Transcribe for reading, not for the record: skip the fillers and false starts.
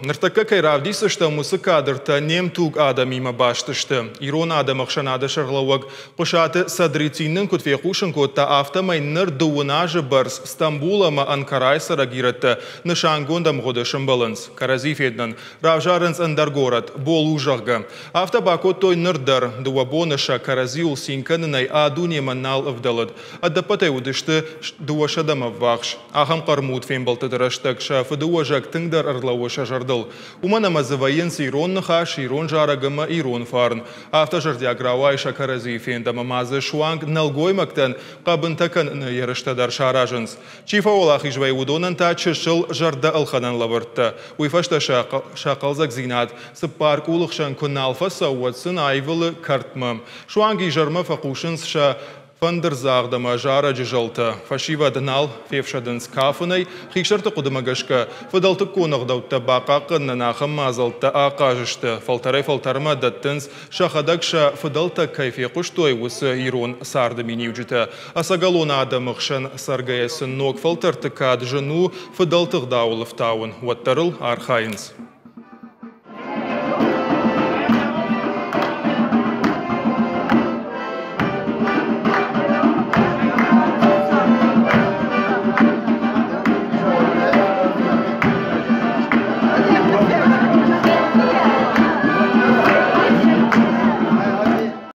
Ныртакка кайравдисышта мусы кадрта немтуг адамима баштышты. Ирон адамықшанады шарлауаг қошаты садрициннің күтфеқушын көтті автомай ныр дуынажы барс Стамбулама Анкарай сарагиратты нышангондам ғодышын балынс. Каразифеднын равжарынс андаргорат бол ужағға. Автобакот той нырдар дуабоныша каразиул синканынай адуне маннал авдалыд. Аддапатай удышты дуашадама вақш. Ахам қармуд фембалтыдырыштық шафы дуажак тыңдар арлауыша жардыл. Умана мазывайын сирон нахаш, ирон жарагама, ирон фарн. Автожардиагравайша каразифендама мазы шуанг налгоймактан қабынтакан еріштадар шаражынс. Чифа олах ижвай удонан та чышыл жарда алханан лавыртты. Уйфашта шақалзак зинат, сыппарк улықшан күналфа сауатсын айвылы картмам. Шуанги жарма фақушынс ша Фандерзагдама жара жыжалты. Фашива дынал февшадын скафынай, хикшарты қудымагашка, фадалты конағдаутта бақақын нахым мазалты ақажышты. Фалтарай-фалтарма даттынс, шахадакша фадалта кайфе құштой усы ирон сарды менеуджіті. Асагалона адамықшын саргаясын ног фалтарты кад жыну фадалтық даулыфтауын. Уаттарыл архайынс.